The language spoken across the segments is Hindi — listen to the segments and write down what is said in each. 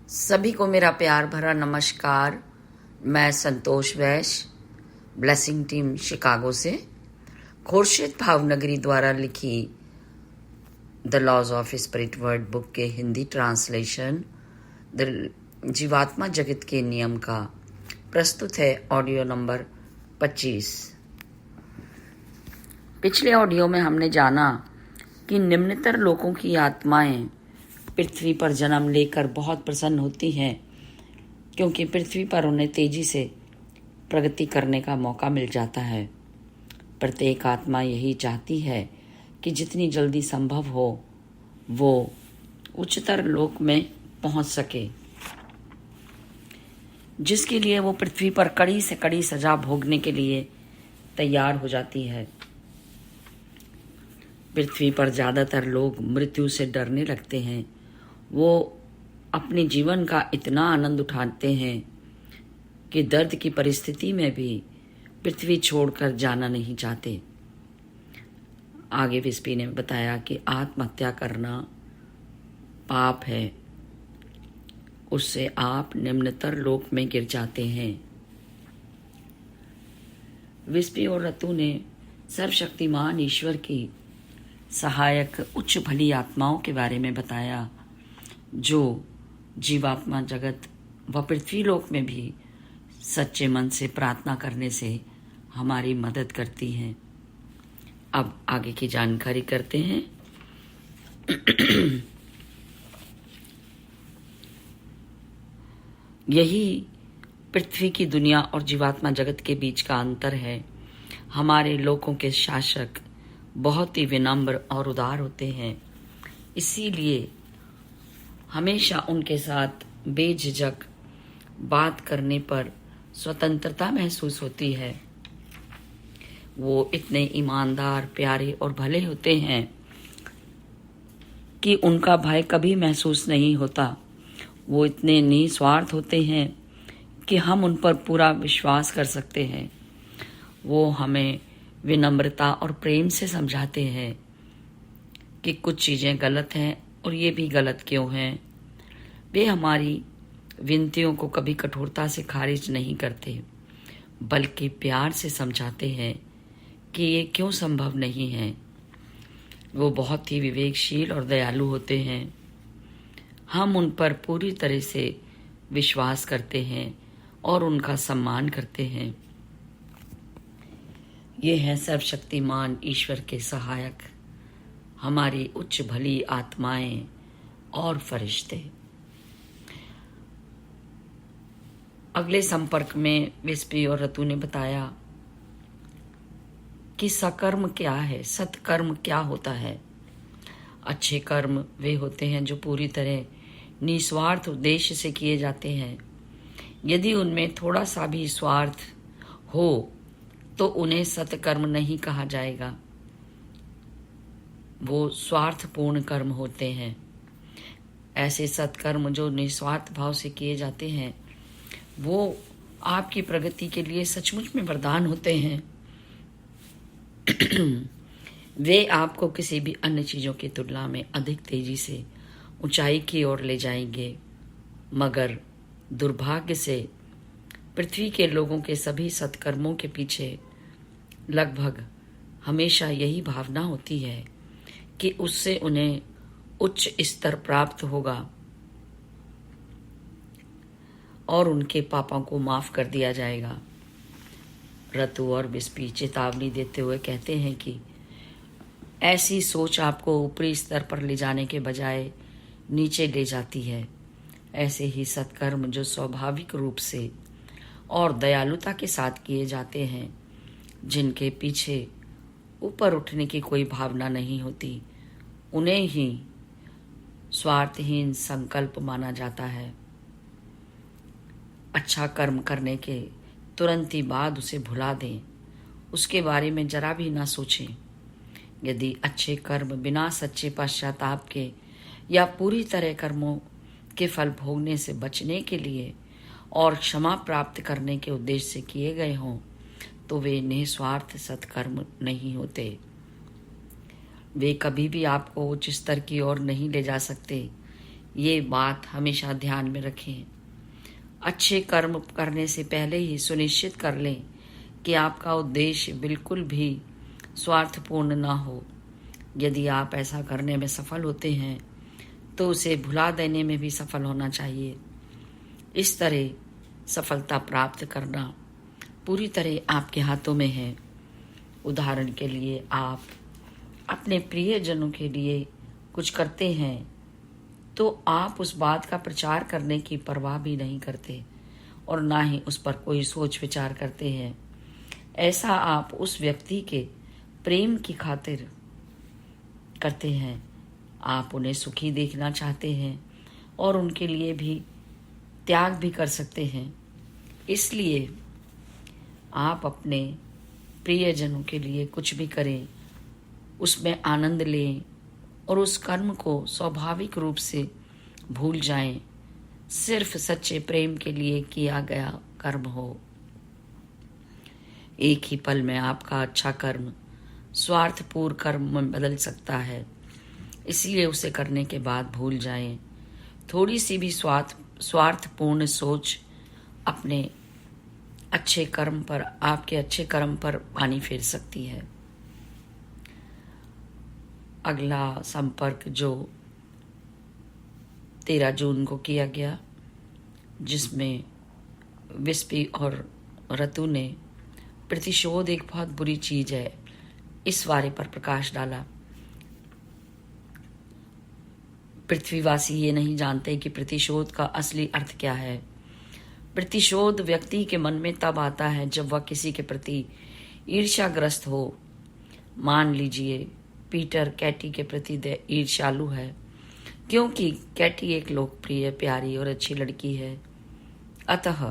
सभी को मेरा प्यार भरा नमस्कार। मैं संतोष वैश्य, ब्लेसिंग टीम शिकागो से। खुर्शीद भावनगरी द्वारा लिखी the laws of spirit world book के हिंदी ट्रांसलेशन द जीवात्मा जगत के नियम का प्रस्तुत है ऑडियो नंबर 25। पिछले ऑडियो में हमने जाना कि निम्नतर लोगों की आत्माएं पृथ्वी पर जन्म लेकर बहुत प्रसन्न होती हैं, क्योंकि पृथ्वी पर उन्हें तेजी से प्रगति करने का मौका मिल जाता है। प्रत्येक आत्मा यही चाहती है कि जितनी जल्दी संभव हो वो उच्चतर लोक में पहुंच सके, जिसके लिए वो पृथ्वी पर कड़ी से कड़ी सजा भोगने के लिए तैयार हो जाती है। पृथ्वी पर ज़्यादातर लोग मृत्यु से डरने लगते हैं। वो अपने जीवन का इतना आनंद उठाते हैं कि दर्द की परिस्थिति में भी पृथ्वी छोड़कर जाना नहीं चाहते। आगे विस्पी ने बताया कि आत्महत्या करना पाप है, उससे आप निम्नतर लोक में गिर जाते हैं। विस्पी और रतु ने सर्वशक्तिमान ईश्वर की सहायक उच्च भली आत्माओं के बारे में बताया, जो जीवात्मा जगत व पृथ्वी लोक में भी सच्चे मन से प्रार्थना करने से हमारी मदद करती हैं। अब आगे की जानकारी करते हैं। यही पृथ्वी की दुनिया और जीवात्मा जगत के बीच का अंतर है। हमारे लोगों के शासक बहुत ही विनम्र और उदार होते हैं, इसीलिए हमेशा उनके साथ बेझिझक बात करने पर स्वतंत्रता महसूस होती है। वो इतने ईमानदार, प्यारे और भले होते हैं कि उनका भय कभी महसूस नहीं होता। वो इतने निस्वार्थ होते हैं कि हम उन पर पूरा विश्वास कर सकते हैं। वो हमें विनम्रता और प्रेम से समझाते हैं कि कुछ चीज़ें गलत हैं और ये भी गलत क्यों हैं। वे हमारी विनतियों को कभी कठोरता से खारिज नहीं करते, बल्कि प्यार से समझाते हैं कि ये क्यों संभव नहीं है। वो बहुत ही विवेकशील और दयालु होते हैं। हम उन पर पूरी तरह से विश्वास करते हैं और उनका सम्मान करते हैं। ये है सर्वशक्तिमान ईश्वर के सहायक, हमारी उच्च भली आत्माएं और फरिश्ते। अगले संपर्क में विस्पी और रतु ने बताया कि सकर्म क्या है, सत्कर्म क्या होता है। अच्छे कर्म वे होते हैं जो पूरी तरह निस्वार्थ उद्देश्य से किए जाते हैं। यदि उनमें थोड़ा सा भी स्वार्थ हो तो उन्हें सत्कर्म नहीं कहा जाएगा। वो स्वार्थपूर्ण कर्म होते हैं। ऐसे सत्कर्म जो निस्वार्थ भाव से किए जाते हैं, वो आपकी प्रगति के लिए सचमुच में वरदान होते हैं। वे आपको किसी भी अन्य चीज़ों की तुलना में अधिक तेजी से ऊंचाई की ओर ले जाएंगे। मगर दुर्भाग्य से पृथ्वी के लोगों के सभी सत्कर्मों के पीछे लगभग हमेशा यही भावना होती है कि उससे उन्हें उच्च स्तर प्राप्त होगा और उनके पापों को माफ कर दिया जाएगा। रतु और विस्पी चेतावनी देते हुए कहते हैं कि ऐसी सोच आपको ऊपरी स्तर पर ले जाने के बजाय नीचे ले जाती है। ऐसे ही सत्कर्म जो स्वाभाविक रूप से और दयालुता के साथ किए जाते हैं, जिनके पीछे ऊपर उठने की कोई भावना नहीं होती, उन्हें ही स्वार्थहीन संकल्प माना जाता है। अच्छा कर्म करने के तुरंत ही बाद उसे भुला दें, उसके बारे में जरा भी ना सोचें। यदि अच्छे कर्म बिना सच्चे पश्चाताप के या पूरी तरह कर्मों के फल भोगने से बचने के लिए और क्षमा प्राप्त करने के उद्देश्य से किए गए हों, तो वे निस्वार्थ सत्कर्म नहीं होते। वे कभी भी आपको उच्च स्तर की ओर नहीं ले जा सकते, ये बात हमेशा ध्यान में रखें। अच्छे कर्म करने से पहले ही सुनिश्चित कर लें कि आपका उद्देश्य बिल्कुल भी स्वार्थपूर्ण ना हो। यदि आप ऐसा करने में सफल होते हैं तो उसे भुला देने में भी सफल होना चाहिए। इस तरह सफलता प्राप्त करना पूरी तरह आपके हाथों में है। उदाहरण के लिए, आप अपने प्रियजनों के लिए कुछ करते हैं तो आप उस बात का प्रचार करने की परवाह भी नहीं करते और ना ही उस पर कोई सोच विचार करते हैं। ऐसा आप उस व्यक्ति के प्रेम की खातिर करते हैं। आप उन्हें सुखी देखना चाहते हैं और उनके लिए भी त्याग भी कर सकते हैं। इसलिए आप अपने प्रियजनों के लिए कुछ भी करें, उसमें आनंद लें और उस कर्म को स्वाभाविक रूप से भूल जाएं। सिर्फ सच्चे प्रेम के लिए किया गया कर्म हो। एक ही पल में आपका अच्छा कर्म स्वार्थपूर्ण कर्म में बदल सकता है, इसलिए उसे करने के बाद भूल जाएं। थोड़ी सी भी स्वार्थपूर्ण सोच अपने अच्छे कर्म पर, आपके अच्छे कर्म पर पानी फेर सकती है। अगला संपर्क जो 13 जून को किया गया, जिसमें विस्पी और रतु ने प्रतिशोध एक बहुत बुरी चीज है इस बारे पर प्रकाश डाला। पृथ्वीवासी ये नहीं जानते कि प्रतिशोध का असली अर्थ क्या है। प्रतिशोध व्यक्ति के मन में तब आता है जब वह किसी के प्रति ईर्ष्याग्रस्त हो। मान लीजिए पीटर कैटी के प्रति ईर्ष्यालु है क्योंकि कैटी एक लोकप्रिय, प्यारी और अच्छी लड़की है। अतः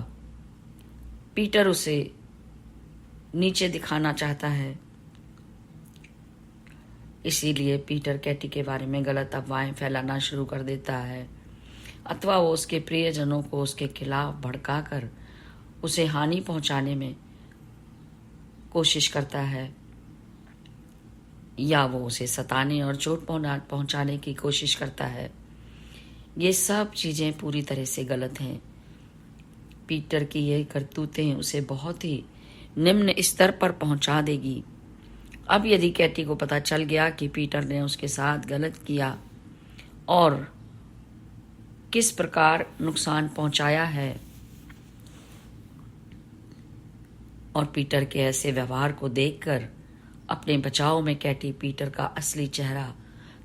पीटर उसे नीचे दिखाना चाहता है। इसीलिए पीटर कैटी के बारे में गलत अफवाहें फैलाना शुरू कर देता है, अथवा वो उसके प्रियजनों को उसके खिलाफ भड़काकर उसे हानि पहुंचाने में कोशिश करता है, या वो उसे सताने और चोट पहुंचाने की कोशिश करता है। ये सब चीजें पूरी तरह से गलत हैं। पीटर की ये करतूतें उसे बहुत ही निम्न स्तर पर पहुंचा देगी। अब यदि कैटी को पता चल गया कि पीटर ने उसके साथ गलत किया और किस प्रकार नुकसान पहुंचाया है, और पीटर के ऐसे व्यवहार को देखकर अपने बचाव में कैटी पीटर का असली चेहरा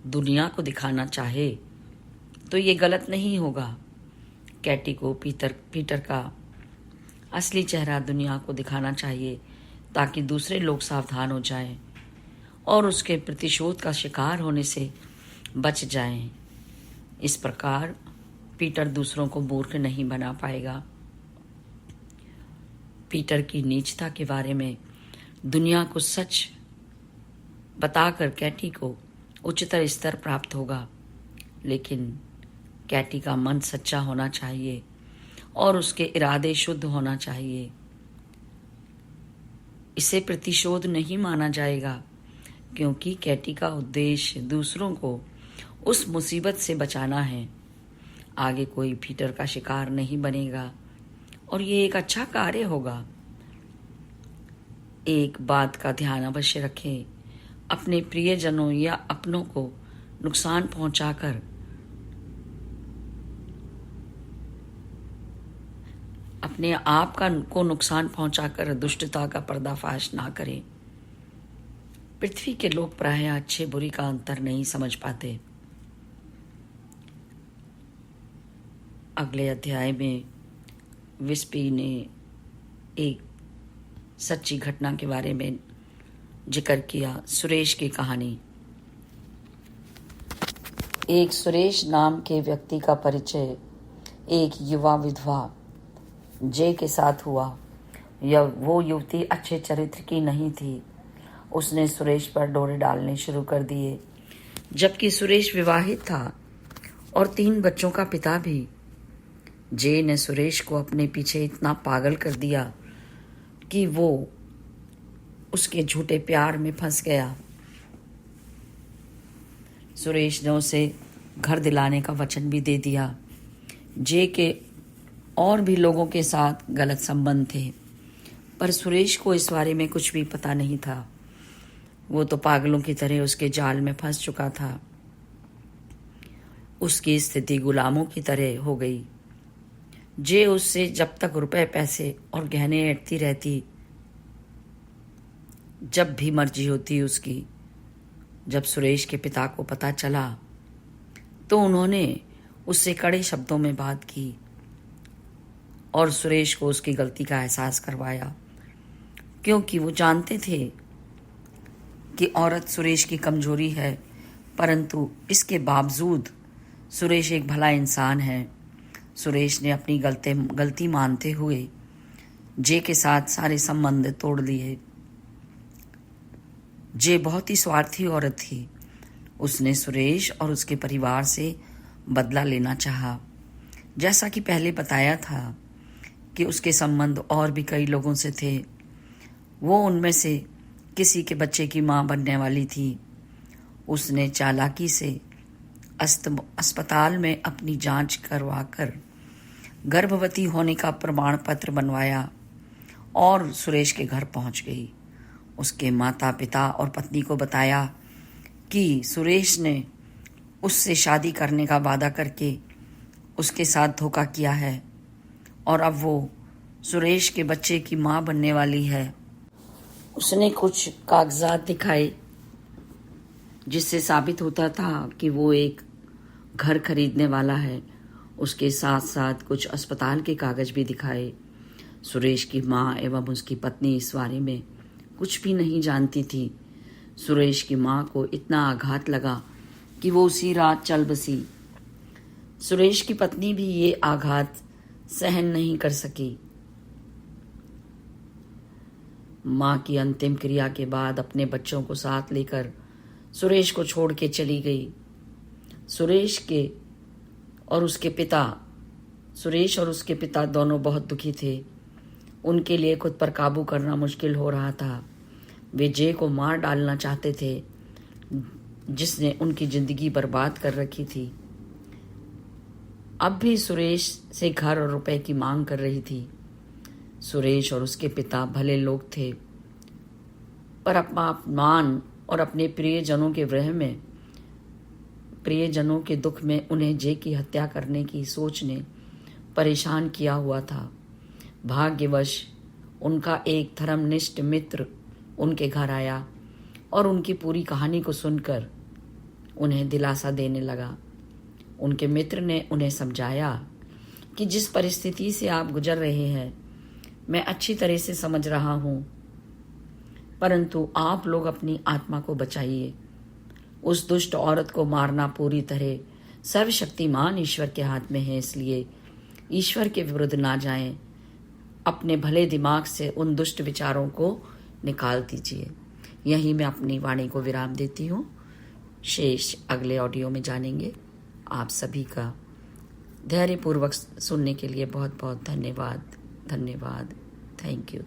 दुनिया को दिखाना चाहे, तो ये गलत नहीं होगा। कैटी को पीटर का असली चेहरा दुनिया को दिखाना चाहिए ताकि दूसरे लोग सावधान हो जाएं और उसके प्रतिशोध का शिकार होने से बच जाएं। इस प्रकार पीटर दूसरों को मूर्ख नहीं बना पाएगा। पीटर की नीचता के बारे में दुनिया को सच बताकर कैटी को उच्चतर स्तर प्राप्त होगा, लेकिन कैटी का मन सच्चा होना चाहिए और उसके इरादे शुद्ध होना चाहिए। इसे प्रतिशोध नहीं माना जाएगा क्योंकि कैटी का उद्देश्य दूसरों को उस मुसीबत से बचाना है। आगे कोई पीटर का शिकार नहीं बनेगा और ये एक अच्छा कार्य होगा। एक बात का ध्यान अवश्य रखें, अपने प्रियजनों या अपनों को नुकसान पहुंचाकर अपने आप को नुकसान पहुंचाकर दुष्टता का पर्दाफाश ना करें। पृथ्वी के लोग प्रायः अच्छे बुरी का अंतर नहीं समझ पाते। अगले अध्याय में विस्पी ने एक सच्ची घटना के बारे में जिक्र किया, सुरेश की कहानी। एक सुरेश नाम के व्यक्ति का परिचय एक युवा विधवा जे के साथ हुआ। वो युवती अच्छे चरित्र की नहीं थी। उसने सुरेश पर डोरे डालने शुरू कर दिए, जबकि सुरेश विवाहित था और 3 बच्चों का पिता भी। जे ने सुरेश को अपने पीछे इतना पागल कर दिया कि वो उसके झूठे प्यार में फंस गया। सुरेश ने उसे घर दिलाने का वचन भी दे दिया। जे के और भी लोगों के साथ गलत संबंध थे, पर सुरेश को इस बारे में कुछ भी पता नहीं था। वो तो पागलों की तरह उसके जाल में फंस चुका था। उसकी स्थिति गुलामों की तरह हो गई। जे उससे जब तक रुपए पैसे और गहने ऐंठती रहती, जब भी मर्जी होती उसकी। जब सुरेश के पिता को पता चला तो उन्होंने उससे कड़े शब्दों में बात की और सुरेश को उसकी गलती का एहसास करवाया, क्योंकि वो जानते थे कि औरत सुरेश की कमजोरी है, परंतु इसके बावजूद सुरेश एक भला इंसान है। सुरेश ने अपनी गलती मानते हुए जे के साथ सारे संबंध तोड़ लिए। जे बहुत ही स्वार्थी औरत थी। उसने सुरेश और उसके परिवार से बदला लेना चाहा। जैसा कि पहले बताया था कि उसके संबंध और भी कई लोगों से थे। वो उनमें से किसी के बच्चे की मां बनने वाली थी। उसने चालाकी से अस्पताल में अपनी जांच करवाकर गर्भवती होने का प्रमाण पत्र बनवाया और सुरेश के घर पहुंच गई। उसके माता पिता और पत्नी को बताया कि सुरेश ने उससे शादी करने का वादा करके उसके साथ धोखा किया है और अब वो सुरेश के बच्चे की मां बनने वाली है। उसने कुछ कागजात दिखाए जिससे साबित होता था कि वो एक घर खरीदने वाला है। उसके साथ साथ कुछ अस्पताल के कागज भी दिखाए। सुरेश की मां एवं उसकी पत्नी इस बारे में कुछ भी नहीं जानती थी। सुरेश की मां को इतना आघात लगा कि वो उसी रात चल बसी। सुरेश की पत्नी भी ये आघात सहन नहीं कर सकी। मां की अंतिम क्रिया के बाद अपने बच्चों को साथ लेकर सुरेश को छोड़ के चली गई। सुरेश और उसके पिता दोनों बहुत दुखी थे। उनके लिए खुद पर काबू करना मुश्किल हो रहा था। वे जे को मार डालना चाहते थे, जिसने उनकी जिंदगी बर्बाद कर रखी थी। अब भी सुरेश से घर और रुपए की मांग कर रही थी। सुरेश और उसके पिता भले लोग थे, पर अपना अपमान और अपने प्रियजनों के दुख में उन्हें जे की हत्या करने की सोच ने परेशान किया हुआ था। भाग्यवश उनका एक धर्मनिष्ठ मित्र उनके घर आया और उनकी पूरी कहानी को सुनकर उन्हें दिलासा देने लगा। उनके मित्र ने उन्हें समझाया कि जिस परिस्थिति से आप गुजर रहे हैं मैं अच्छी तरह से समझ रहा हूं, परंतु आप लोग अपनी आत्मा को बचाइए। उस दुष्ट औरत को मारना पूरी तरह सर्वशक्तिमान ईश्वर के हाथ में है, इसलिए ईश्वर के विरुद्ध ना जाएं। अपने भले दिमाग से उन दुष्ट विचारों को निकाल दीजिए। यहीं मैं अपनी वाणी को विराम देती हूँ। शेष अगले ऑडियो में जानेंगे। आप सभी का धैर्यपूर्वक सुनने के लिए बहुत बहुत धन्यवाद। Thank you.